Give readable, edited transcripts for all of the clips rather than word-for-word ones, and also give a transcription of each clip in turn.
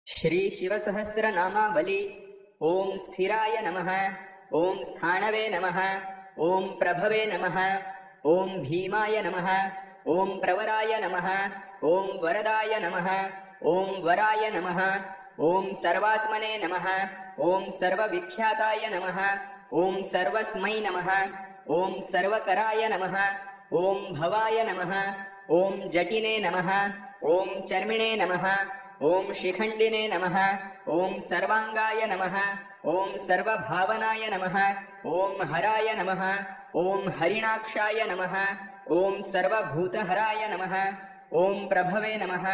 श्री शिवसहस्रनामावली। ओम स्थिराय नमः, ओम स्थाणवे नमः, ओम प्रभवे नमः, ओम भीमाय नमः, ओम प्रवराय नमः, ओम वरदाय नमः, ओम वराय नमः, ओम सर्वात्मने नमः, ओम सर्वविख्याताय नमः, ओम सर्वस्मै नमः, ओम सर्वकराय नमः, ओम भवाय नमः, ओम जटिने नमः, ओम चर्मिणे नमः, ओम शिखंडिने नमः, ओम सर्वांगाय नमः, ओम सर्वभावनाय नमः, ओम हराय नमः, ओम हरिणाक्षाय नमः, ओम सर्वभूतहराय नमः, ओम प्रभवे नमः,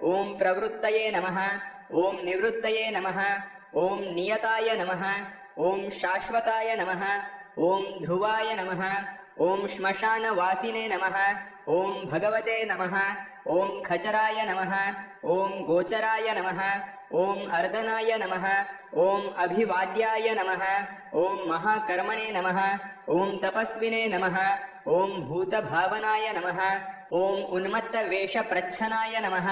ओम प्रवृत्तये नमः, ओम निवृत्तये नमः, ओम नियताय नमः, ओम शाश्वताय नमः, ओम ध्रुवाय नमः, ओम श्मशानवासिने नमः, ओम भगवते नमः, ओम खचराय नमः, ओम गोचराय नमः, ओम अर्दनाय नमः, ओम अभिवाद्याय नमः, ओम महाकर्मणे नमः, ओम तपस्विने नमः, ओम भूतभावनाय नमः, ओम उन्मत्तवेषप्रच्छनाय नमः,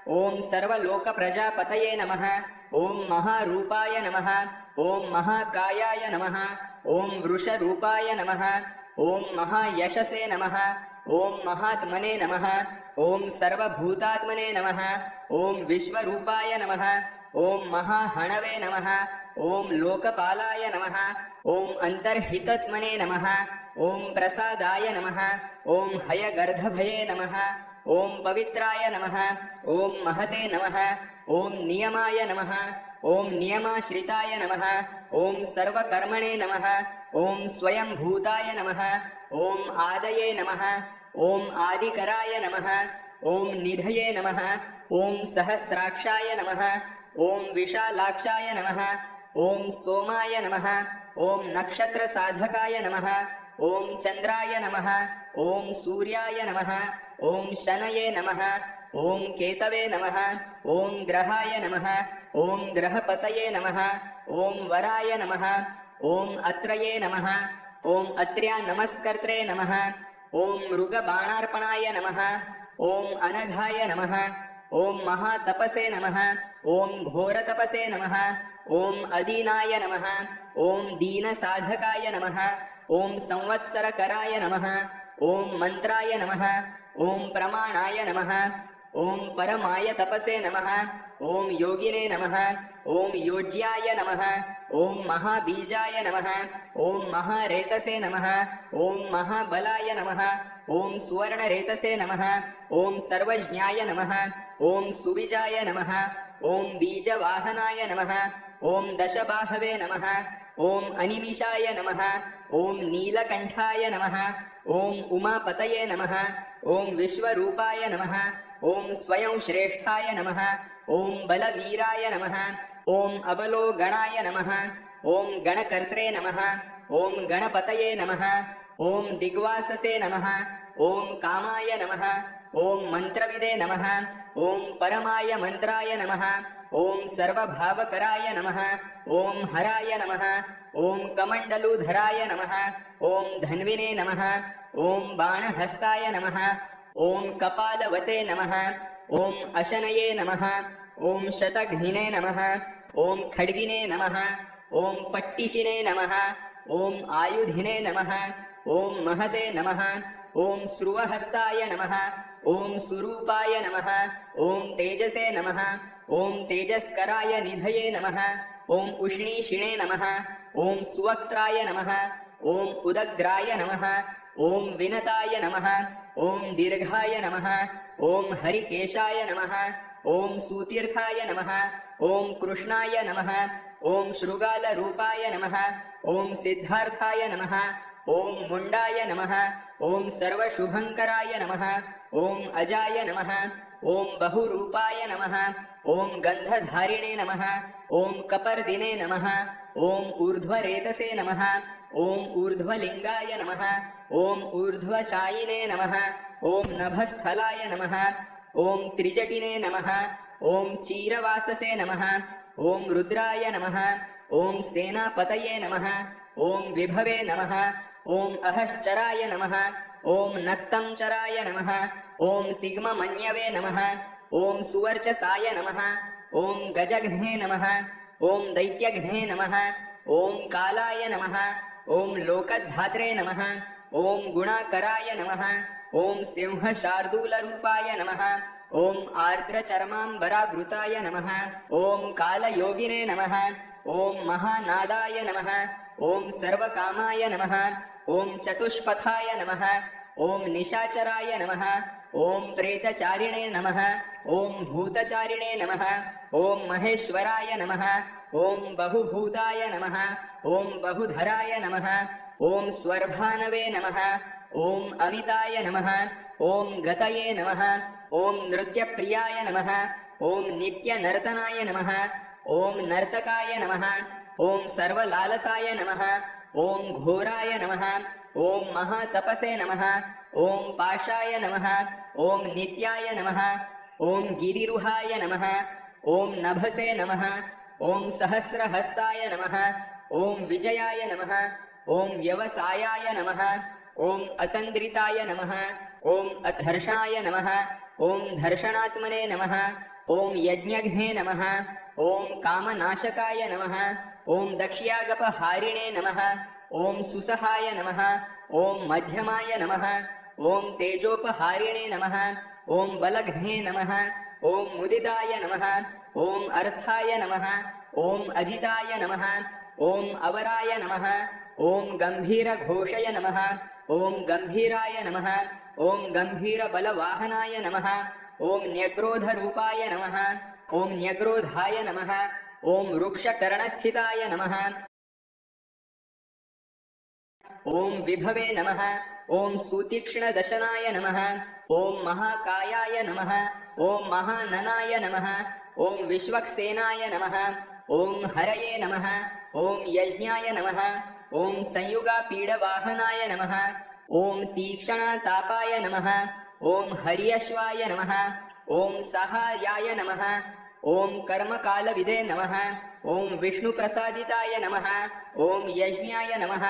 ओम सर्वलोकप्रजापतये नमः, ओम महारूपाय नमः, ओम महाकायाय नमः, ओम वृषरूपाय नमः, ओम महायशसे नमः, ओम महात्मने नमः, ओम सर्वभूतात्मने नमः, ओम विश्वरूपाय नमः, ओम महाहणवे नमः, ओम लोकपालाय नमः, ओम अंतर्हितत्मने नमः, ओम प्रसादाय नमः, ओम हयगर्धभये नमः, ओम पवित्राय नमः, ओम महते नमः, ओम नियमाय नमः, ओम नियमाश्रिताय नमः, ओम सर्वकर्मणे नमः, ओम स्वयंभूताय नमः, ओम आदये नमः, ओम आदिकराय नमः, ओम निधये नमः, ओम सहस्राक्षाय नमः, ओम विशालाक्षाय नमः, ओम सोमाय नमः, ओम नक्षत्रसाधकाय नमः, ओम चंद्राय नमः, ओम सूर्याय नमः, ओम शनये नमः, ओम केतवे नमः, ओम ग्रहाय नमः, ओम ग्रहपतये नमः, ओम वराय नमः, ओम अत्रये नमः, ओम अत्र्या नमस्कर्त्रे नमः, ओम मृगबाणार्पणाय नमः, ओम अनघाय नमः, ओम महातपसे नमः, ओम घोरतपसे नमः, ओम अदीनाय नमः, ओम दीनसाधकाय नमः, ओम संवत्सरकराय नमः, ओम मंत्राय नमः, ओम प्रमाणाय नमः, ओम परमाय तपसे नमः, ओम योगिने नमः, ओम योज्याय नमः, ओम महाबीजाय नमः, ओम महारेतसे नमः, ओम महाबलाय नमः, ओम सुवर्णरेतसे नमः, ओम सर्वज्ञाय नमः, ओम सुबीजाय नमः, ओम बीजवाहनाय नमः, ओम दशबाहवे नमः, ओम अनिमिषाय नमः, ओम नीलकंठाय नमः, ओम उमापतये नमः, ओम विश्वरूपाय नमः, ओम स्वयं श्रेष्ठाय नमः, ओम बलवीराय नमः, ओम अबलोगणाय नमः, ओम गणकर्त्रे नमः, ओम गणपतये नमः, ओम दिग्वाससे नमः, ओम कामाय नमः, ओम मंत्रविदे नमः, ओम परमाय मंत्राय नमः, ओम सर्वभावकराय नमः, ओम हराय नमः, ओम कमंडलूधराय नमः, ओम धन्विने नमः, ओम बाणहस्ताय नमः, ओम कपालवते नमः, ओम अशनये नमः, ओम शतघ्निने नमः, ओम खड्गिने नमः, ओम पट्टिशिने नमः, ओम आयुधिने नमः, ओम महते नमः, ओम श्रुवहस्ताय नमः, ओम सुरूपाय नमः, ओम तेजसे नमः, ओम तेजस्कराय निधये नमः, ओम उष्णीषिणे नमः, ओम सुवक्त्राय नमः, ओम उदग्राय नमः, ओम विनताय नमः, ओम दीर्घाय नमः, ओम हरिकेशाय नमः, ओम सुतीर्थाय नमः, ओम कृष्णाय नमः, ओम शृगालरूपाय नमः, ओम सिद्धार्थाय नमः, ओम मुंडाय नमः, ओम सर्वशुभंकराय नमः, ओम अजाय नमः, ओम बहुरूपाय नमः, ओम गंधधारिणे नमः, ओम कपर्दिने नमः, ओम ऊर्ध्वरेतसे नमः, ओम ऊर्ध्वलिंगाय नमः, ओम ऊर्ध्वशायिने नमः, ओम नभस्थलाय नमः, ओम त्रिजटिने नमः, ओम चीरवाससे नमः, ओम रुद्राय नमः, ओम सेनापतये नमः, ओम विभवे नमः, ओम अहश्चराय नमः, ओम नक्तंचराय नमः, ओम तिग्ममन्यवे नमः, ओम सुवर्चसाय नमः, ॐ गजघ्ने नमः ॐ दैत्यघ्ने नमः ॐ कालाय नमः ॐ लोकधात्रे नमः ॐ गुणाकराय नमः ॐ सिंहशार्दूलरूपाय नमः ॐ आर्द्रचर्माम्बरावृताय नमः ॐ कालयोगिने नमः ॐ महानादाय नमः ॐ सर्वकामाय नमः ॐ चतुष्पथाय नमः ॐ निशाचराय नमः ॐ प्रेतचारिणे नमः ॐ भूतचारिणे नमः ॐ महेश्वराय नमः ॐ बहुभूताय नमः ॐ बहुधराय नमः ॐ स्वर्भानवे नमः ॐ अमिताय नमः ॐ गतये नमः ॐ नृत्यप्रियाय नमः ॐ नित्यनर्तनाय नमः ॐ नर्तकाय नमः ॐ सर्वलालसाय नमः ॐ घोराय नमः ॐ महातपसे नमः ॐ पाशाय नमः ॐ नित्याय नमः ॐ गिरिरुहाय नमः ॐ नभसे नमः ॐ सहस्रहस्ताय नमः ॐ विजयाय नमः ॐ व्यवसायाय नमः ॐ अतन्द्रिताय नमः ॐ अधर्षणाय नमः ॐ धर्षणात्मने नमः ॐ यज्ञघ्ने नमः ॐ कामनाशकाय नमः ॐ दक्ष्यागपहारिणे नमः ॐ सुसहाय नमः ॐ मध्यमाय नमः ॐ तेजोपहारिणे नमः ॐ बलघ्ने नमः ॐ मुदिताय नमः ॐ अर्थाय नमः ॐ अजिताय नमः ॐ अवराय नमः ॐ गम्भीरघोषय नमः ॐ गम्भीराय नमः ॐ गम्भीरबलवाहनाय नमः ॐ न्यग्रोधरूपाय नमः ॐ न्यग्रोधाय नमः ॐ वृक्षकर्णस्थिताय नमः ॐ विभवे नमः ॐ सुतीक्ष्णदशनाय नमः ॐ महाकायाय नमः ॐ महाननाय नमः ॐ विश्वक्सेनाय नमः ॐ हरये नमः ॐ यज्ञाय नमः ॐ संयुगापीडवाहनाय नमः ॐ तीक्ष्णतापाय नमः ॐ हर्यश्वाय नमः ॐ सहायाय नमः ॐ कर्मकालविदे नमः ॐ विष्णुप्रसादिताय नमः ॐ यज्ञाय नमः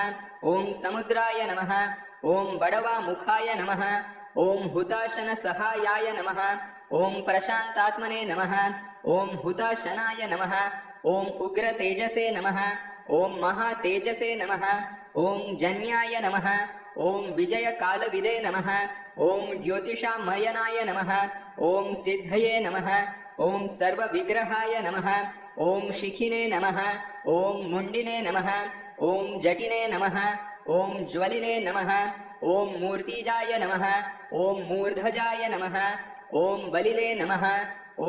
ॐ समुद्राय नमः ॐ बडवामुखाय नमः ॐ हुताशनसहायाय नमः ॐ प्रशान्तात्मने नमः ॐ हुताशनाय नमः ॐ उग्रतेजसे नमः ॐ महातेजसे नमः ॐ जन्याय नमः ॐ विजयकालविदे नमः ॐ ज्योतिषामयनाय नमः ॐ सिद्धये नमः ॐ सर्वविग्रहाय नमः ॐ शिखिने नमः ॐ मुण्डिने नमः ॐ जटिने नमः ॐ ज्वलिने नमः ॐ मूर्तिजाय नमः ॐ मूर्धजाय नमः ॐ बलिने नमः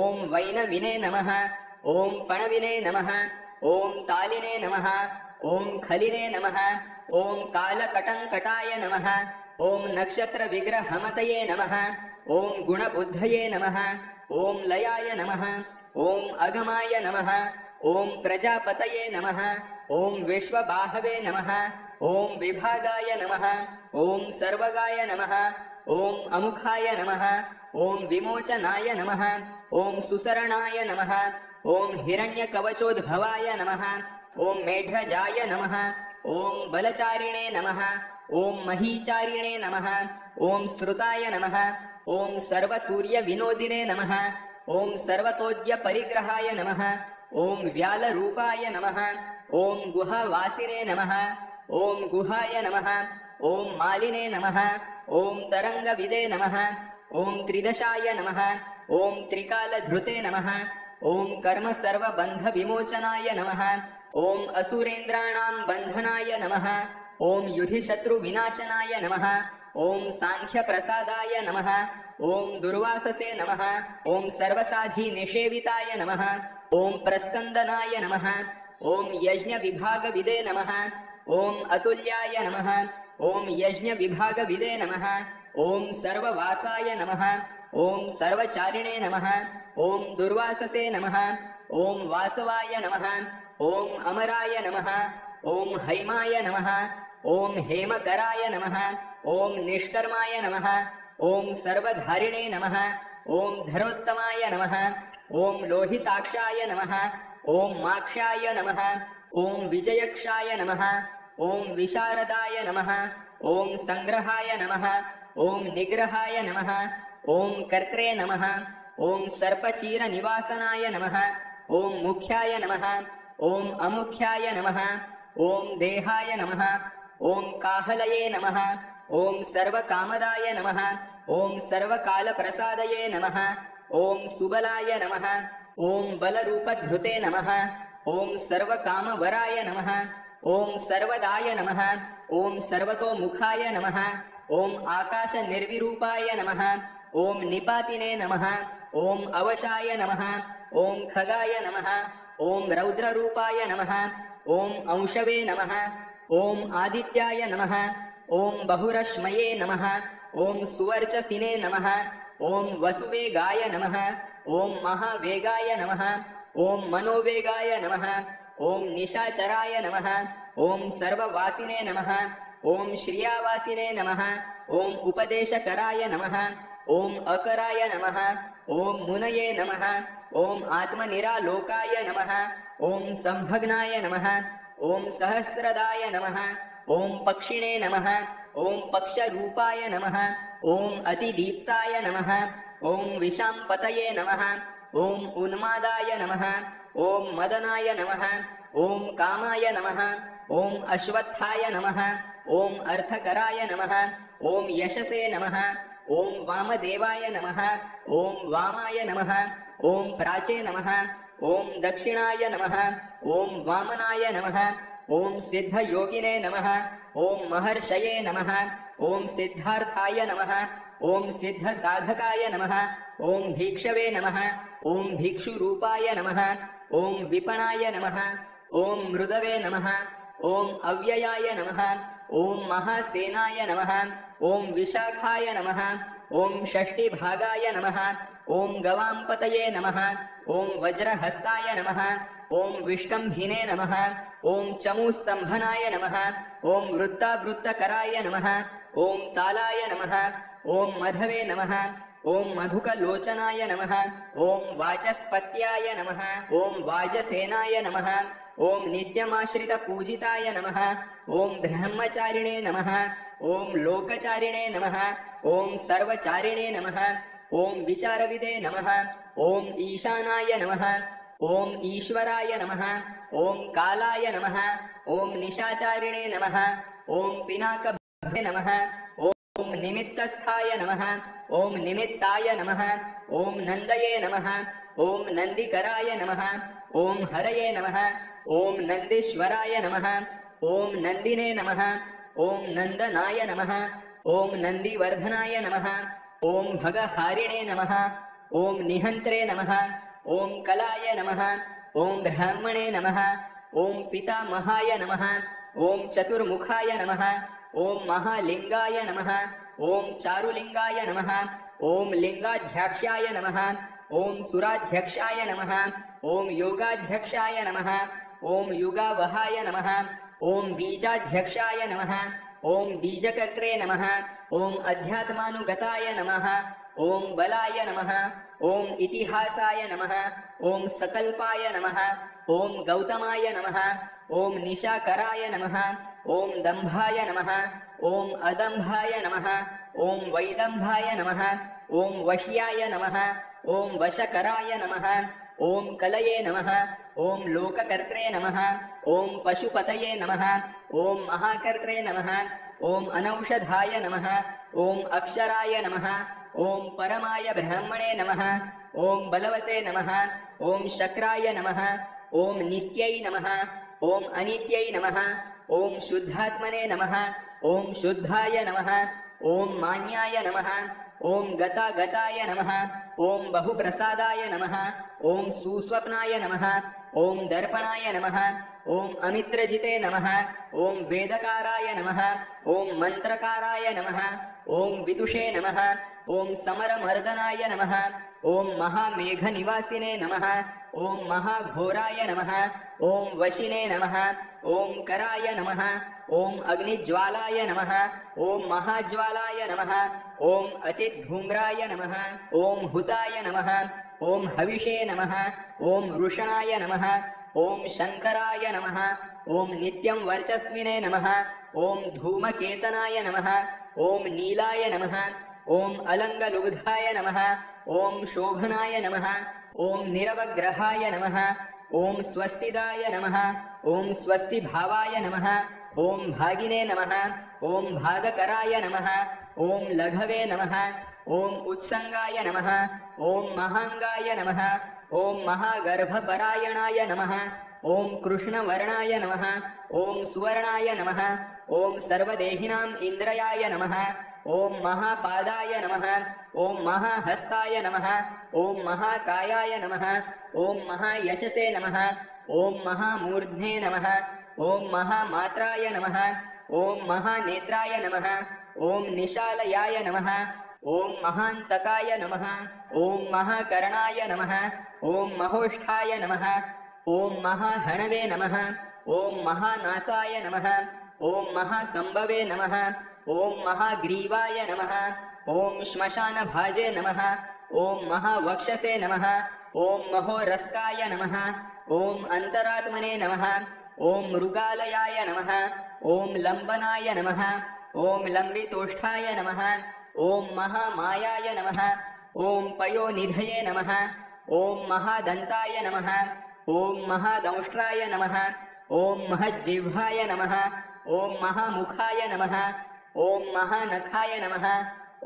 ॐ वैनविने नमः ॐ पणविने नमः ॐ तालिने नमः ॐ खलिने नमः ॐ कालकटङ्कटाय नमः ॐ नक्षत्रविग्रहमतये नमः ॐ गुणबुद्धये नमः ॐ लयाय नमः ॐ अगमाय नमः ॐ प्रजापतये नमः ॐ विश्वबाहवे नमः ॐ विभागाय नमः ॐ सर्वगाय नमः ॐ अमुखाय नमः ॐ विमोचनाय नमः ॐ सुसरणाय नमः ॐ हिरण्यकवचोद्भवाय नमः ॐ मेढ्रजाय नमः ॐ बलचारिणे नमः ॐ महीचारिणे नमः ॐ श्रुताय नमः ॐ सर्वतूर्यविनोदिने नमः ॐ सर्वतोद्यपरिग्रहाय नमः ॐ व्यालरूपाय नमः ॐ गुहावासिने नमः ॐ गुहाय नमः ॐ मालिने नमः ॐ तरङ्गविदे नमः ॐ त्रिदशाय नमः ॐ त्रिकालधृते नमः ॐ कर्मसर्वबन्धविमोचनाय नमः ॐ असुरेन्द्राणां बन्धनाय नमः ॐ युधिशत्रुविनाशनाय नमः ॐ साङ्ख्यप्रसादाय नमः ॐ दुर्वाससे नमः ॐ सर्वसाधिनिषेविताय नमः ॐ प्रस्कन्दनाय नमः ॐ यज्ञविभागविदे नमः ॐ अतुल्याय नमः ॐ यज्ञविभागविदे नमः ॐ सर्ववासाय नमः ॐ सर्वचारिणे नमः ॐ दुर्वाससे नमः ॐ वासवाय नमः ॐ अमराय नमः ॐ हैमाय नमः ॐ हेमकराय नमः ॐ निष्कर्माय नमः ॐ सर्वधारिणे नमः ॐ धरोत्तमाय नमः ॐ लोहिताक्षाय नमः ॐ माक्षाय नमः ॐ विजयक्षाय नमः ॐ विशारदाय नमः ॐ संग्रहाय नमः ॐ निग्रहाय नमः ॐ कर्त्रे नमः ॐ सर्पचीरनिवासनाय नमः ॐ मुख्याय नमः ॐ अमुख्याय नमः ॐ देहाय नमः ॐ काहलये नमः ॐ सर्वकामदाय नमः ॐ सर्वकालप्रसादये नमः ॐ सुबलाय नमः ॐ बलरूपधृते नमः ॐ सर्वकामवराय नमः ॐ सर्वदाय नमः ॐ सर्वतोमुखाय नमः ॐ आकाशनिर्विरूपाय नमः ॐ निपातिने नमः ॐ अवशाय नमः ॐ खगाय नमः ॐ रौद्ररूपाय नमः ॐ अंशवे नमः ॐ आदित्याय नमः ॐ बहुरश्मये नमः ॐ सुवर्चसिने नमः ॐ वसुवेगाय नमः ॐ महावेगाय नमः ॐ मनोवेगाय नमः ॐ निशाचराय नमः ॐ सर्ववासिने नमः ॐ श्रियावासिने नमः ॐ उपदेशकराय नमः ॐ अकराय नमः ॐ मुनये नमः ॐ आत्मनिरालोकाय नमः ॐ संभग्नाय नमः ॐ सहस्रदाय नमः ॐ पक्षिणे नमः ॐ पक्षरूपाय नमः ॐ अतिदीप्ताय नमः ॐ विशाम्पतये नमः ॐ उन्मादाय नमः ॐ मदनाय नमः ॐ कामाय नमः ॐ अश्वत्थाय नमः ॐ अर्थकराय नमः ॐ यशसे नमः ॐ वामदेवाय नमः ॐ वामाय नमः ॐ प्राचे नमः ॐ दक्षिणाय नमः ॐ वामनाय नमः ॐ सिद्धयोगिने नमः ॐ महर्षये नमः ॐ सिद्धार्थाय नमः ॐ सिद्धसाधकाय नमः ॐ भीक्षवे नमः ॐ भिक्षुरूपाय नमः ॐ विपणाय नमः ॐ मृदवे नमः ॐ अव्ययाय नमः ॐ महासेनाय नमः ॐ विशाखाय नमः ॐ षष्टिभागाय नमः ॐ गवाम्पतये नमः ॐ वज्रहस्ताय नमः ॐ विष्कम्भिने नमः ॐ चमूस्तम्भनाय नमः ॐ वृत्तावृत्तकराय नमः ॐ तालाय नमः ॐ मधवे नमः ॐ मधुकलोचनाय नमः ॐ वाचस्पत्याय नमः ॐ वाजसेनाय नमः ॐ नित्यमाश्रितपूजिताय नमः ॐ ब्रह्मचारिणे नमः ॐ लोकचारिणे नमः ॐ सर्वचारिणे नमः ॐ विचारविदे नमः ॐ ईशानाय नमः ॐ ईश्वराय नमः ॐ कालाय नमः ॐ निशाचारिणे नमः ॐ पिनाकभ्ये नमः ॐ निमित्तस्थाय नमः ॐ निमित्ताय नमः ॐ नन्दये नमः ॐ नन्दिकराय नमः ॐ हरये नमः ॐ नन्दीश्वराय नमः ॐ नन्दिने नमः ॐ नन्दनाय नमः ॐ नन्दिवर्धनाय नमः ॐ भगहारिणे नमः ॐ निहन्त्रे नमः ॐ कलाय नमः ॐ ब्राह्मणे नमः ॐ पितामहाय नमः ॐ चतुर्मुखाय नमः ॐ महालिङ्गाय नमः ॐ चारुलिङ्गाय नमः ॐ लिङ्गाध्यक्षाय नमः ॐ सुराध्यक्षाय नमः ॐ योगाध्यक्षाय नमः ॐ युगावहाय नमः ॐ बीजाध्यक्षाय नमः ॐ बीजकर्त्रे नमः ॐ अध्यात्मानुगताय नमः ॐ बलाय नमः ॐ इतिहासाय नमः ॐ सकल्पाय नमः ॐ गौतमाय नमः ॐ निशाकराय नमः ॐ दम्भाय नमः ॐ अदम्भाय नमः ॐ वैदम्भाय नमः ॐ वश्याय नमः ॐ वशकराय नमः ॐ कलये नमः ॐ लोककर्त्रे नमः ॐ पशुपतये नमः ॐ महाकर्त्रे नमः ॐ अनौषधाय नमः ॐ अक्षराय नमः ॐ परमाय ब्रह्मणे नमः ॐ बलवते नमः ॐ शक्राय नमः ॐ नित्यै नमः ॐ अनित्यै नमः ॐ शुद्धात्मने नमः ॐ शुद्धाय नमः ॐ मान्याय नमः ॐ गतागताय नमः ॐ बहुप्रसादाय नमः ॐ सुस्वप्नाय नमः ॐ दर्पणाय नमः ॐ अमित्रजिते नमः ॐ वेदकाराय नमः ॐ मन्त्रकाराय नमः ॐ विदुषे नमः ॐ समरमर्दनाय नमः ॐ महामेघनिवासिने नमः ॐ महाघोराय नमः ॐ वशिने नमः ॐ कराय नमः ॐ अग्निज्वालाय नमः ॐ महाज्वालाय नमः ॐ अतिधूम्राय नमः ॐ हुताय नमः ॐ हविषे नमः ॐ वृषणाय नमः ॐ शङ्कराय नमः ॐ नित्यं वर्चस्विने नमः ॐ धूमकेतनाय नमः ॐ नीलाय नमः ॐ अलङ्गलुब्धाय नमः ॐ शोभनाय नमः ॐ निरवग्रहाय नमः। ॐ स्वस्तिदाय नमः। ॐ स्वस्तिभावाय नमः। ॐ भागिने नमः। ॐ भागकराय नमः। ॐ लघवे नमः। ॐ उत्संगाय नमः। ॐ महांगाय नमः। ॐ महागर्भपरायणाय नमः। ॐ कृष्णवर्णाय नमः। ॐ सुवर्णाय नमः। ॐ सर्वदेहिनां इन्द्रयाय नमः। ॐ महापादाय नमः। ॐ महाहस्ताय नमः। ॐ महाकायाय नमः। ॐ महायशसे नमः। ॐ महामूर्ध्ने नमः। ॐ महामात्राय नमः। ॐ महानेत्राय नमः। ॐ निशालयाय नमः। ॐ महान्तकाय नमः। ॐ महाकर्णाय नमः। ॐ महोष्ठाय नमः। ॐ महाहणवे नमः। ॐ महानासाय नमः। ॐ महाकम्बवे नमः। ॐ महाग्रीवाय नमः। ॐ श्मशानभाजे नमः। ॐ महावक्षसे नमः। ॐ महोरस्काय नमः। ॐ अन्तरात्मने नमः। ॐ मृगालयाय नमः। ॐ लम्बनाय नमः। ॐ लम्बितोष्ठाय नमः। ॐ महामायाय नमः। ॐ पयोनिधये नमः। ॐ महादन्ताय नमः। ॐ महादंष्ट्राय नमः। ॐ महज्जिह्वाय नमः। ॐ महामुखाय नमः। ॐ महानखाय नमः।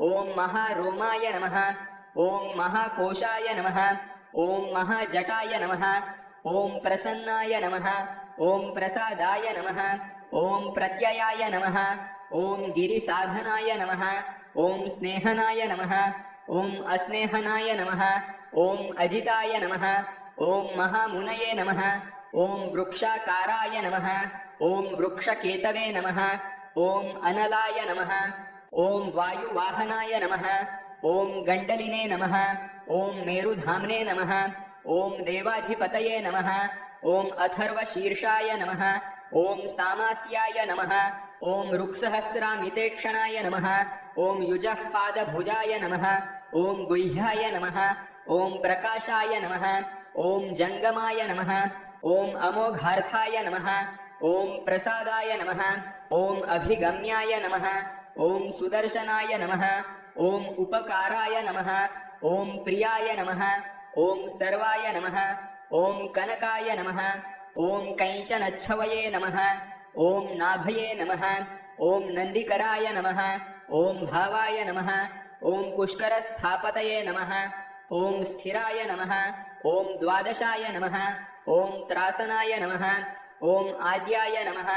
ॐ महारोमाय नमः। ॐ महाकोशाय नमः। ॐ महाजटाय नमः। ॐ प्रसन्नाय नमः। ॐ प्रसादाय नमः। ॐ प्रत्ययाय नमः। ॐ गिरिसाधनाय नमः। ॐ स्नेहनाय नमः। ॐ अस्नेहनाय नमः। ॐ अजिताय नमः। ॐ महामुनये नमः। ॐ वृक्षाकाराय नमः। ॐ वृक्षकेतवे नमः। ॐ अनलाय नमः। ॐ वायुवाहनाय नमः। ॐ गण्डलिने नमः। ॐ मेरुधाम्ने नमः। ॐ देवाधिपतये नमः। ॐ अथर्वशीर्षाय नमः। ॐ सामास्याय नमः। ॐ ऋक्सहस्रामितेक्षणाय नमः। ॐ युजः पादभुजाय नमः। ॐ गुह्याय नमः। ॐ प्रकाशाय नमः। ॐ जङ्गमाय नमः। ॐ अमोघार्थाय नमः। ॐ प्रसादाय नमः। ॐ अभिगम्याय नमः। ॐ सुदर्शनाय नमः। ॐ उपकाराय नमः। ॐ प्रियाय नमः। ॐ सर्वाय नमः। ॐ कनकाय नमः। ॐ कैचनच्छवये नमः। ॐ नाभये नमः। ॐ नन्दिकराय नमः। ॐ भावाय नमः। ॐ पुष्करस्थापतये नमः। ॐ स्थिराय नमः। ॐ द्वादशाय नमः। ॐ त्रासनाय नमः। ॐ आद्याय नमः।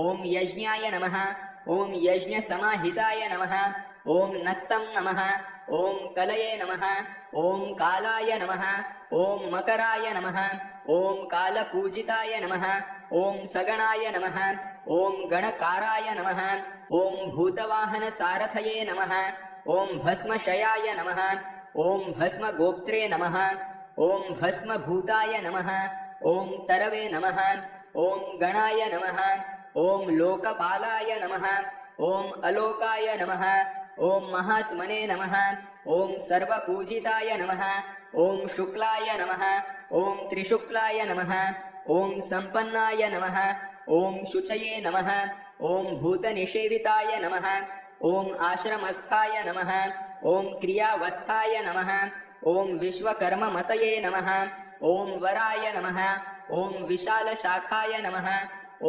ॐ यज्ञाय नमः। ॐ यज्ञसमाहिताय नमः। ॐ नक्तं नमः। ॐ कलये नमः। ॐ कालाय नमः। ॐ मकराय नमः। ॐ कालपूजिताय नमः। ॐ सगणाय नमः। ॐ गणकाराय नमः। ॐ भूतवाहनसारथये नमः। ॐ भस्मशयाय नमः। ॐ भस्मगोप्त्रे नमः। ॐ भस्मभूताय नमः। ॐ तरवे नमः। ॐ गणाय नमः। ॐ लोकपालाय नमः। ॐ अलोकाय नमः। ॐ महात्मने नमः। ॐ सर्वपूजिताय नमः। ॐ शुक्लाय नमः। ॐ त्रिशुक्लाय नमः। ॐ सम्पन्नाय नमः। ॐ शुचये नमः। ॐ भूतनिषेविताय नमः। ॐ आश्रमस्थाय नमः। ॐ क्रियावस्थाय नमः। ॐ विश्वकर्ममतये नमः। ॐ वराय नमः। ॐ विशालशाखाय नमः।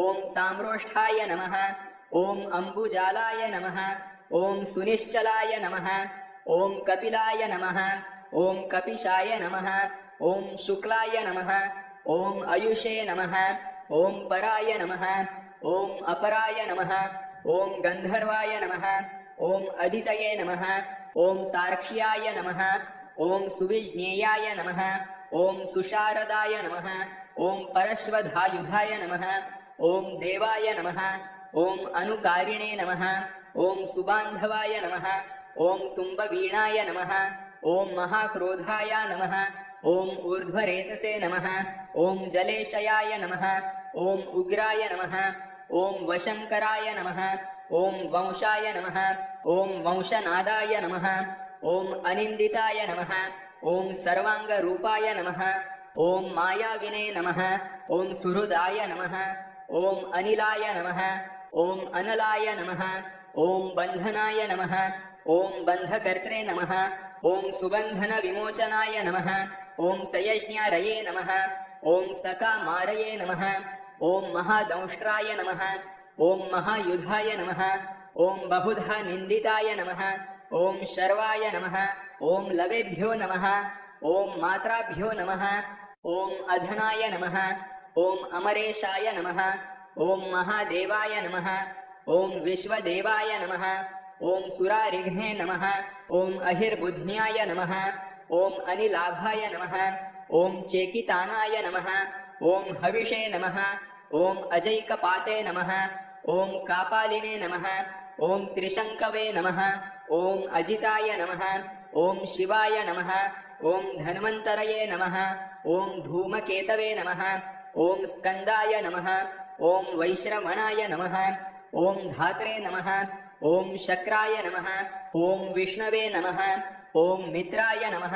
ॐ ताम्रोष्ठाय नमः। ॐ अम्बुजालाय नमः। ॐ सुनिश्चलाय नमः। ॐ कपिलाय नमः। ॐ कपिशाय नमः। ॐ शुक्लाय नमः। ॐ अयुषे नमः। ॐ पराय नमः। ॐ अपराय नमः। ॐ गन्धर्वाय नमः। ॐ अदितये नमः। ॐ तार्क्ष्याय नमः। ॐ सुविज्ञेयाय नमः। ॐ सुशारदाय नमः। ॐ परश्वधायुधाय नमः। ॐ देवाय नमः। ॐ अनुकारिणे नमः। ॐ सुबान्धवाय नमः। ॐ तुम्बवीणाय नमः। ॐ महाक्रोधाय नमः। ॐ ऊर्ध्वरेतसे नमः। ॐ जलेशयाय नमः। ॐ उग्राय नमः। ॐ वशङ्कराय नमः। ॐ वंशाय नमः। ॐ वंशनादाय नमः। ॐ अनिन्दिताय नमः। ॐ सर्वाङ्गरूपाय नमः। ॐ मायाविने नमः। ॐ सुहृदाय नमः। ॐ अनिलाय नमः। ॐ अनलाय नमः। ॐ बन्धनाय नमः। ॐ बन्धकर्त्रे नमः। ॐ सुबन्धनविमोचनाय नमः। ॐ सयज्ञारये नमः ॐ सकामारये नमः ॐ महादंष्ट्राय नमः ॐ महायुधाय नमः ॐ बहुधा निन्दिताय नमः ॐ शर्वाय नमः ॐ लवेभ्यो नमः ॐ मात्राभ्यो नमः ॐ अधनाय नमः ॐ अमरेशाय नमः ॐ महादेवाय नमः ॐ विश्वदेवाय नमः ॐ सुरारिघ्ने नमः ॐ अहिर्बुध्न्याय नमः ॐ अनिलाभाय नमः ॐ चेकितानाय नमः ॐ हविषे नमः ॐ अजैकपाते नमः ॐ कापालिने नमः ॐ त्रिशङ्कवे नमः ॐ अजिताय नमः ॐ शिवाय नमः ॐ धन्वन्तरये नमः ॐ धूमकेतवे नमः ॐ स्कन्दाय नमः ॐ वैश्रवणाय नमः ॐ धात्रे नमः ॐ शक्राय नमः ॐ विष्णवे नमः ॐ मित्राय नमः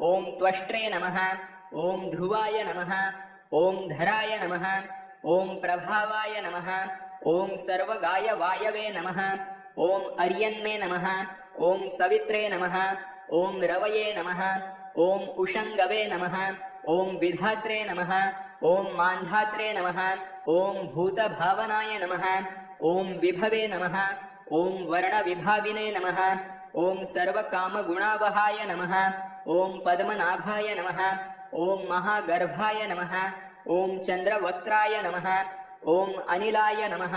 ॐ त्वष्ट्रे नमः ॐ ध्रुवाय नमः ॐ धराय नमः ॐ प्रभावाय नमः ॐ सर्वगाय वायवे नमः ॐ अर्यन्मे नमः ॐ सवित्रे नमः ॐ रवये नमः ॐ उषङ्गवे नमः ॐ विधात्रे नमः ॐ मान्धात्रे नमः ॐ भूतभावनाय नमः ॐ विभवे नमः ॐ वर्णविभाविने नमः ॐ सर्वकामगुणावहाय नमः ॐ पद्मनाभाय नमः ॐ महागर्भाय नमः ॐ चन्द्रवक्त्राय नमः ॐ अनिलाय नमः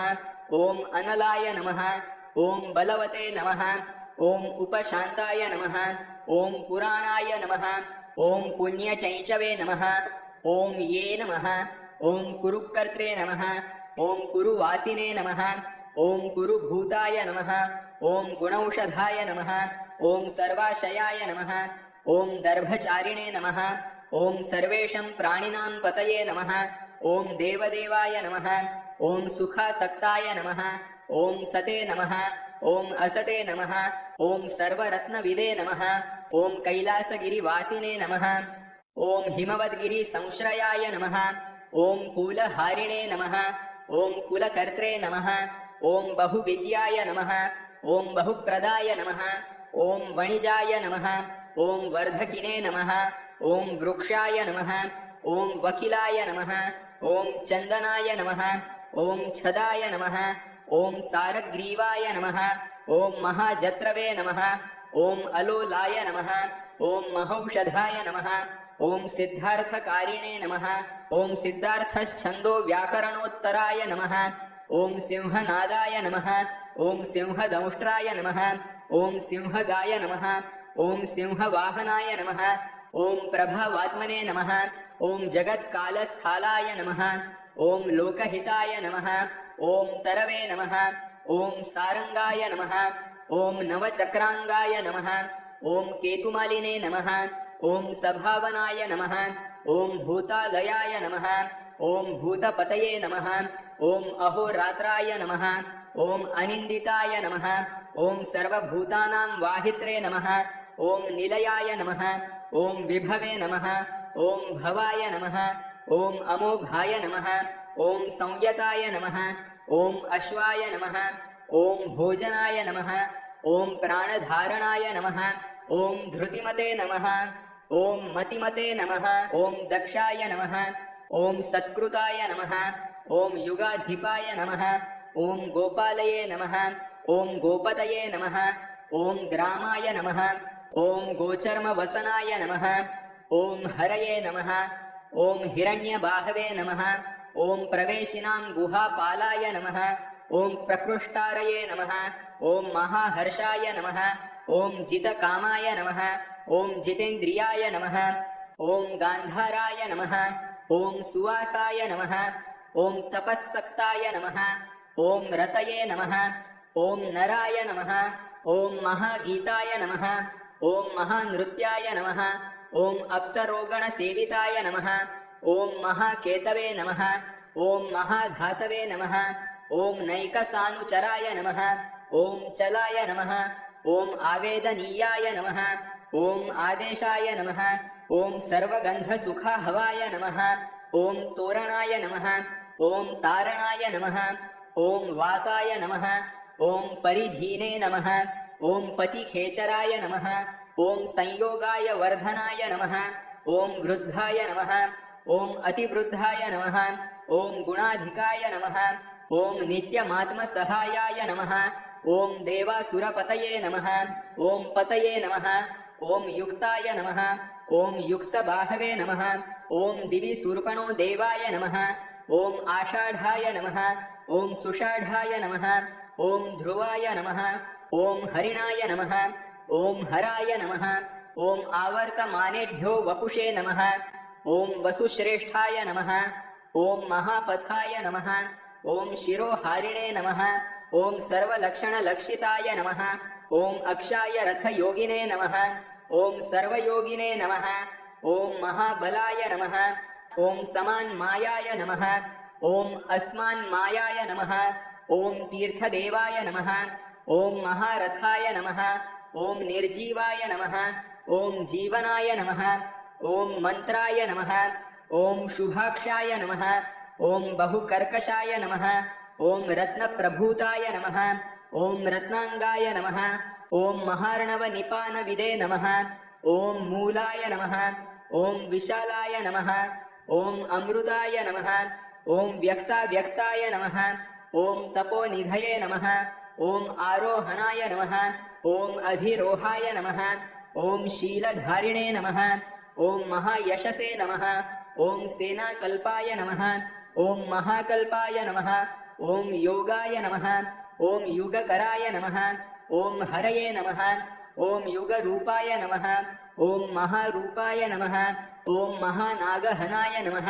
ॐ अनलाय नमः ॐ बलवते नमः ॐ उपशान्ताय नमः ॐ पुराणाय नमः ॐ पुण्यचैचवे नमः ॐ ये नमः ॐ कुरुकर्त्रे नमः ॐ कुरुवासिने नमः ॐ कुरुभूताय नमः ॐ गुणौषधाय नमः ॐ सर्वाशयाय नमः ॐ दर्भचारिणे नमः ॐ सर्वेषां प्राणिनां पतये नमः ॐ देवदेवाय नमः ॐ सुखासक्ताय नमः ॐ सते नमः ॐ असते नमः ॐ सर्वरत्नविदे नमः ॐ कैलासगिरिवासिने नमः ॐ हिमवद्गिरिसंश्रयाय नमः ॐ कूलहारिणे नमः ॐ कुलकर्त्रे नमः ॐ बहुविद्याय नमः ॐ बहुप्रदाय नमः ॐ वणिजाय नमः ॐ वर्धकिने नमः ॐ वृक्षाय नमः ॐ वकिलाय नमः ॐ चन्दनाय नमः ॐ छदाय नमः ॐ सारग्रीवाय नमः ॐ महाजत्रवे नमः ॐ अलोलाय नमः ॐ महौषधाय नमः ॐ सिद्धार्थकारिणे नमः ॐ सिद्धार्थश्छन्दो व्याकरणोत्तराय नमः ॐ सिंहनादाय नमः ॐ सिंहदंष्ट्राय नमः ॐ सिंहगाय नमः ॐ सिंहवाहनाय नमः ॐ प्रभावात्मने नमः ॐ जगत्कालस्थालाय नमः ॐ लोकहिताय नमः ॐ तरवे नमः ॐ सारंगाय नमः ॐ नवचक्रांगाय नमः ॐ केतुमालिने नमः ॐ सभावनाय नमः ॐ भूतालयाय नमः ॐ भूतपतये नमः ॐ अहोरात्राय नमः ॐ अनिन्दिताय नमः ॐ सर्वभूतानां वाहित्रे नमः ॐ निलयाय नमः ॐ विभवे नमः ॐ भवाय नमः ॐ अमोघाय नमः ॐ संयताय नमः ॐ अश्वाय नमः ॐ भोजनाय नमः ॐ प्राणधारणाय नमः ॐ धृतिमते नमः ॐ मतिमते नमः ॐ दक्षाय नमः ॐ सत्कृताय नमः ॐ युगाधिपाय नमः ॐ गोपालये नमः ॐ गोपतये नमः ॐ ग्रामाय नमः ॐ गोचर्मवसनाय नमः ॐ हरये नमः ॐ हिरण्यबाहवे नमः ॐ प्रवेशिनां गुहापालाय नमः ॐ प्रकृष्टारये नमः ॐ महाहर्षाय नमः ॐ जितकामाय नमः ॐ जितेन्द्रियाय नमः ॐ गान्धाराय नमः ॐ सुवासाय नमः ॐ तपस्सक्ताय नमः ॐ रतये नमः ॐ नराय नमः ॐ महागीताय नमः ॐ महानृत्याय नमः ॐ अप्सरोगणसेविताय नमः ॐ महाकेतवे नमः ॐ महाधातवे नमः ॐ नैकसानुचराय नमः ॐ चलाय नमः ॐ आवेदनीयाय नमः ॐ आदेशाय नमः ॐ सर्वगन्धसुखाहवाय नमः ॐ तोरणाय नमः ॐ तारणाय नमः ॐ वाताय नमः ॐ परिधीने नमः ॐ पतिखेचराय नमः ॐ संयोगाय वर्धनाय नमः ॐ वृद्धाय नमः ॐ अतिवृद्धाय नमः ॐ गुणाधिकाय नमः ॐ नित्यमात्मसहायाय नमः ॐ देवासुरपतये नमः ॐ पतये नमः ॐ युक्ताय नमः ॐ युक्तबाहवे नमः ॐ दिवि सूर्पणो देवाय नमः ॐ आषाढाय नमः ॐ सुषाढाय नमः ॐ ध्रुवाय नमः ॐ हरिणाय नमः ॐ हराय नमः ॐ आवर्तमानेभ्यो वपुषे नमः ॐ वसुश्रेष्ठाय नमः ॐ महापथाय नमः ॐ शिरोहारिणे नमः ॐ सर्वलक्षणलक्षिताय नमः ॐ अक्षाय रथयोगिने नमः ॐ सर्वयोगिने नमः ॐ महाबलाय नमः ॐ समान्मायाय नमः ॐ अस्मान्मायाय नमः ॐ तीर्थदेवाय नमः ॐ महारथाय नमः ॐ निर्जीवाय नमः ॐ जीवनाय नमः ॐ मन्त्राय नमः ॐ शुभाक्षाय नमः ॐ बहुकर्कशाय नमः ॐ रत्नप्रभूताय नमः ॐ रत्नाङ्गाय नमः ॐ महार्णवनिपानविदे नमः ॐ मूलाय नमः ॐ विशालाय नमः ॐ अमृताय नमः ॐ व्यक्ताव्यक्ताय नमः ॐ तपोनिधये नमः ॐ आरोहणाय नमः ॐ अधिरोहाय नमः ॐ शीलधारिणे नमः ॐ महायशसे नमः ॐ सेनाकल्पाय नमः ॐ महाकल्पाय नमः ॐ योगाय नमः ॐ युगकराय नमः ॐ हरये नमः ॐ युगरूपाय नमः ॐ महारूपाय नमः ॐ महानागहनाय नमः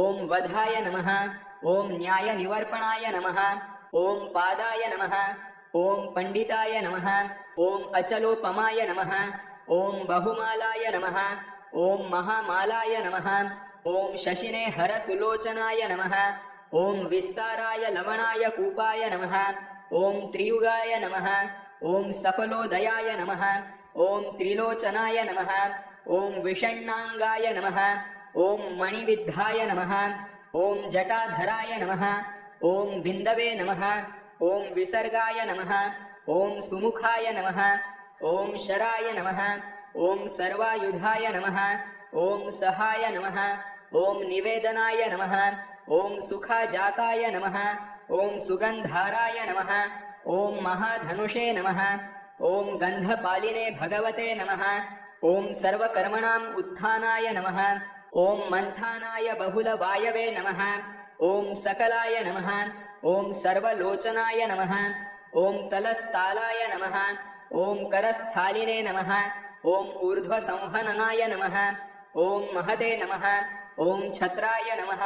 ॐ वधाय नमः ॐ न्यायनिवर्पणाय नमः ॐ पादाय नमः ॐ पण्डिताय नमः ॐ अचलोपमाय नमः ॐ बहुमालाय नमः ॐ महामालाय नमः ॐ शशिने हरसुलोचनाय नमः ॐ विस्ताराय लवणाय कूपाय नमः ॐ त्रियुगाय नमः ॐ सफलोदयाय नमः ॐ त्रिलोचनाय नमः ॐ विषण्णाङ्गाय नमः ॐ मणिविद्धाय नमः ॐ जटाधराय नमः ॐ बिन्दवे नमः ॐ विसर्गाय नमः ॐ सुमुखाय नमः ॐ शराय नमः ॐ सर्वायुधाय नमः ॐ सहाय नमः ॐ निवेदनाय नमः ॐ सुखाजाताय नमः ॐ सुगन्धाराय नमः ॐ महाधनुषे नमः ॐ गन्धपालिने भगवते नमः ॐ सर्वकर्मणाम् उत्थानाय नमः ॐ मन्थानाय बहुलवायवे नमः ॐ सकलाय नमः ॐ सर्वलोचनाय नमः ॐ तलस्तालाय नमः ॐ करस्थालिने नमः ॐ ऊर्ध्वसंहननाय नमः ॐ महते नमः ॐ छत्राय नमः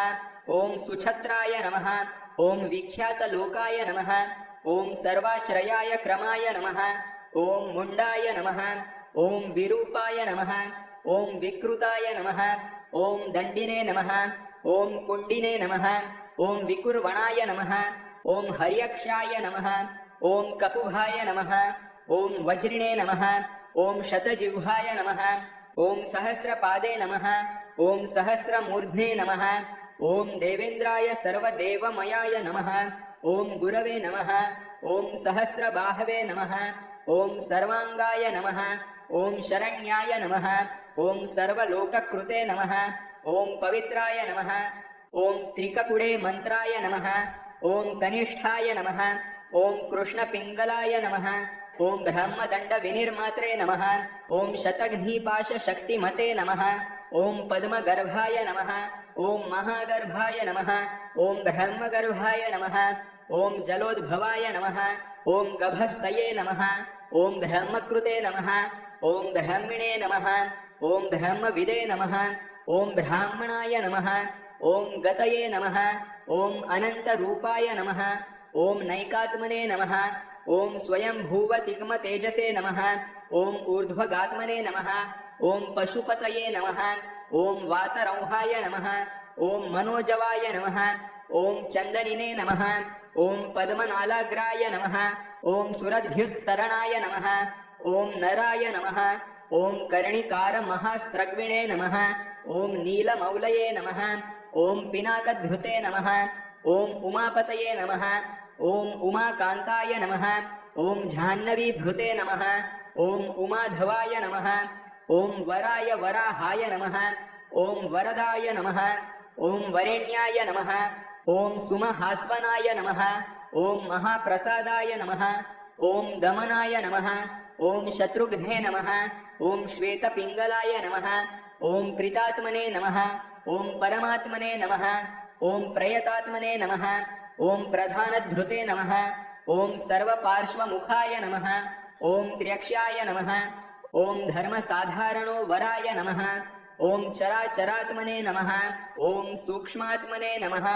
ॐ सुछत्राय नमः ॐ विख्यातलोकाय नमः ॐ सर्वाश्रयाय क्रमाय नमः ॐ मुण्डाय नमः ॐ विरूपाय नमः ॐ विकृताय नमः ॐ दण्डिने नमः ॐ कुण्डिने नमः ॐ विकुर्वणाय नमः ॐ हर्यक्षाय नमः ॐ कपुभाय नमः ॐ वज्रिणे नमः ॐ शतजिह्वाय नमः ॐ सहस्रपादे नमः ॐ सहस्रमूर्ध्ने नमः ॐ देवेन्द्राय सर्वदेवमयाय नमः ॐ गुरवे नमः ॐ सहस्रबाहवे नमः ॐ सर्वाङ्गाय नमः ॐ शरण्याय नमः ॐ सर्वलोककृते नमः ॐ पवित्राय नमः ॐ त्रिककुडे मन्त्राय नमः ॐ कनिष्ठाय नमः ॐ कृष्णपिङ्गलाय नमः ॐ ब्रह्मदण्डविनिर्मात्रे नमः ॐ शतघ्नीपाशशक्तिमते नमः ॐ पद्मगर्भाय नमः ॐ महागर्भाय नमः ॐ ब्रह्मगर्भाय नमः ॐ जलोद्भवाय नमः ॐ गभस्तये नमः ॐ ब्रह्मकृते नमः ॐ ब्रह्मिणे नमः ॐ ब्रह्मविदे नमः ॐ ब्राह्मणाय नमः ॐ गतये नमः ॐ अनन्तरूपाय नमः ॐ नैकात्मने नमः ॐ स्वयंभूवतिग्मतेजसे नमः ॐ ऊर्ध्वगात्मने नमः ॐ पशुपतये नमः ॐ वातरौहाय नमः ॐ मनोजवाय नमः ॐ चन्दनिने नमः ॐ पद्मनालाग्राय नमः ॐ सुरद्भ्युत्तरणाय नमः ॐ नराय नमः ॐ कर्णिकारमहास्त्रग्विणे नमः ॐ नीलमौलये नमः ॐ पिनाकधृते नमः ॐ उमापतये नमः ॐ उमाकान्ताय नमः ॐ जाह्नवीभृते नमः ॐ उमाधवाय नमः ॐ वराय वराहाय नमः ॐ वरदाय नमः ॐ वरेण्याय नमः ॐ सुमहास्वनाय नमः ॐ महाप्रसादाय नमः ॐ दमनाय नमः ॐ शत्रुघ्ने नमः ॐ श्वेतपिङ्गलाय नमः ॐ प्रीतात्मने नमः ॐ परमात्मने नमः ॐ प्रयतात्मने नमः ॐ प्रधानधृते नमः ॐ सर्वपार्श्वमुखाय नमः ॐ त्र्यक्ष्याय नमः ॐ धर्मसाधारणो वराय नमः ॐ चराचरात्मने नमः ॐ सूक्ष्मात्मने नमः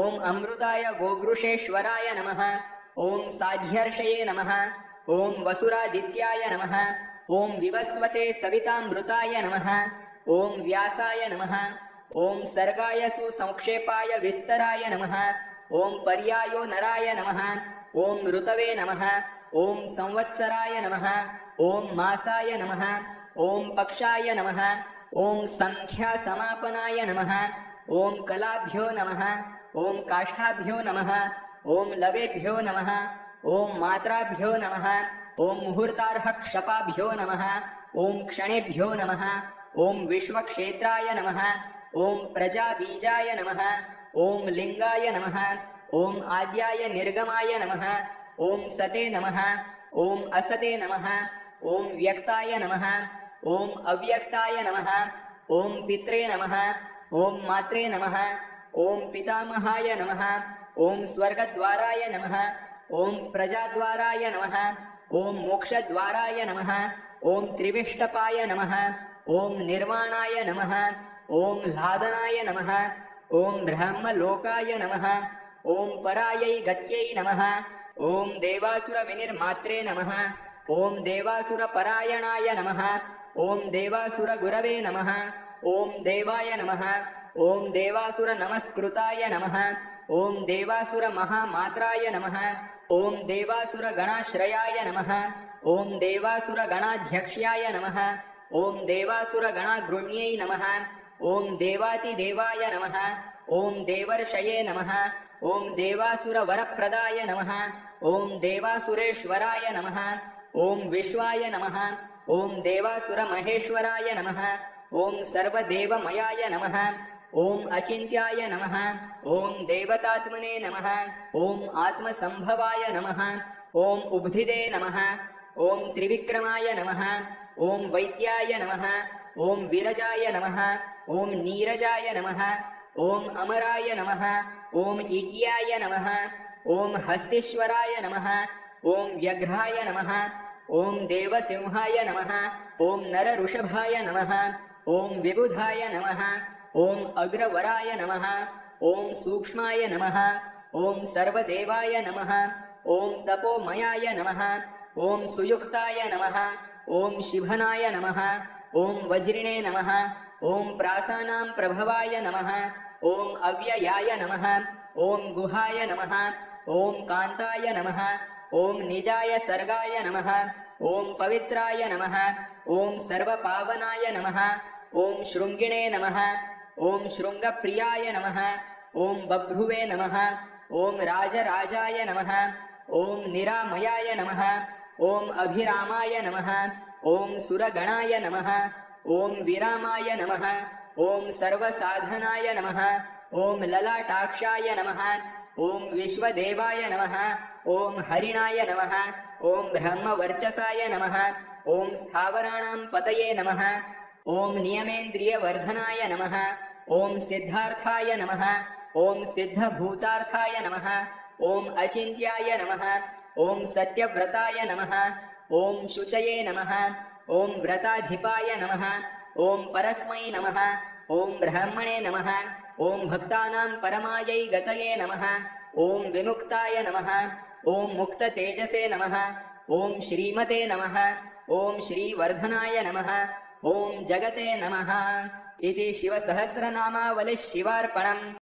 ॐ अमृताय गोवृषेश्वराय नमः ॐ साध्यर्षये नमः ॐ वसुरादित्याय नमः ॐ विवस्वते सवितामृताय नमः ॐ व्यासाय नमः ॐ सर्गाय सुसंक्षेपाय विस्तराय नमः ॐ पर्यायो नराय नमः ॐ ऋतवे नमः ॐ संवत्सराय नमः ॐ मासाय नमः ॐ पक्षाय नमः ॐ संख्यासमापनाय नमः ॐ कलाभ्यो नमः ॐ काष्ठाभ्यो नमः ॐ लवेभ्यो नमः ॐ मात्राभ्यो नमः ॐ मुहूर्तार्हक्षपाभ्यो नमः ॐ क्षणेभ्यो नमः ॐ विश्वक्षेत्राय नमः ॐ प्रजाबीजाय नमः ॐ लिङ्गाय नमः ॐ आद्याय निर्गमाय नमः ॐ सते नमः ॐ असते नमः ॐ व्यक्ताय नमः ॐ अव्यक्ताय नमः ॐ पित्रे नमः ॐ मात्रे नमः ॐ पितामहाय नमः ॐ स्वर्गद्वाराय नमः ॐ प्रजाद्वाराय नमः ॐ मोक्षद्वाराय नमः ॐ त्रिविष्टपाय नमः ॐ निर्वाणाय नमः ॐ लादनाय नमः ॐ ब्रह्मलोकाय नमः ॐ परायै गत्यै नमः ॐ देवासुरविनिर्मात्रे नमः ॐ देवासुरपरायणाय नमः ॐ देवासुरगुरवे नमः ॐ देवाय नमः ॐ देवासुरनमस्कृताय नमः ॐ देवासुरमहामात्राय नमः ॐ देवासुरगणाश्रयाय नमः ॐ देवासुरगणाध्यक्ष्याय नमः ॐ देवासुरगणागृण्यै नमः ॐ देवातिदेवाय नमः ॐ देवर्षये नमः ॐ देवासुरवरप्रदाय नमः ॐ देवासुरेश्वराय नमः ॐ विश्वाय नमः ॐ देवासुरमहेश्वराय नमः ॐ सर्वदेवमयाय नमः ॐ अचिन्त्याय नमः ॐ देवतात्मने नमः ॐ आत्मसम्भवाय नमः ॐ उब्धिदे नमः ॐ त्रिविक्रमाय नमः ॐ वैद्याय नमः ॐ विरजाय नमः ॐ नीरजाय नमः ॐ अमराय नमः ॐ इड्याय नमः ॐ हस्तीश्वराय नमः ॐ व्यघ्राय नमः ॐ देवसिंहाय नमः ॐ नरऋषभाय नमः ॐ विबुधाय नमः ॐ अग्रवराय नमः ॐ सूक्ष्माय नमः ॐ सर्वदेवाय नमः ॐ तपोमयाय नमः ॐ सुयुक्ताय नमः ॐ शिभनाय नमः ॐ वज्रिणे नमः ॐ प्रासानां प्रभवाय नमः ॐ अव्ययाय नमः ॐ गुहाय नमः ॐ कान्ताय नमः ॐ निजाय सर्गाय नमः ॐ पवित्राय नमः ॐ सर्वपावनाय नमः ॐ शृङ्गिणे नमः ॐ शृङ्गप्रियाय नमः ॐ बभ्रुवे नमः ॐ राजराजाय नमः ॐ निरामयाय नमः ॐ अभिरामाय नमः ॐ सुरगणाय नमः ॐ विरामाय नमः ॐ सर्वसाधनाय नमः ॐ ललाटाक्षाय नमः ॐ विश्वदेवाय नमः ॐ हरिणाय नमः ॐ ब्रह्मवर्चसाय नमः ॐ स्थावराणां पतये नमः ॐ नियमेन्द्रियवर्धनाय नमः ॐ सिद्धार्थाय नमः ॐ सिद्धभूतार्थाय नमः ॐ अचिन्त्याय नमः ॐ सत्यव्रताय नमः ॐ शुचये नमः ॐ व्रताधिपाय नमः ॐ परस्मै नमः ॐ ब्रह्मणे नमः ॐ भक्तानां परमायै गतये नमः ॐ विमुक्ताय नमः ॐ मुक्ततेजसे नमः ॐ श्रीमते नमः ॐ श्रीवर्धनाय नमः ॐ जगते नमः इति शिवसहस्रनामावलिः शिवार्पणम्।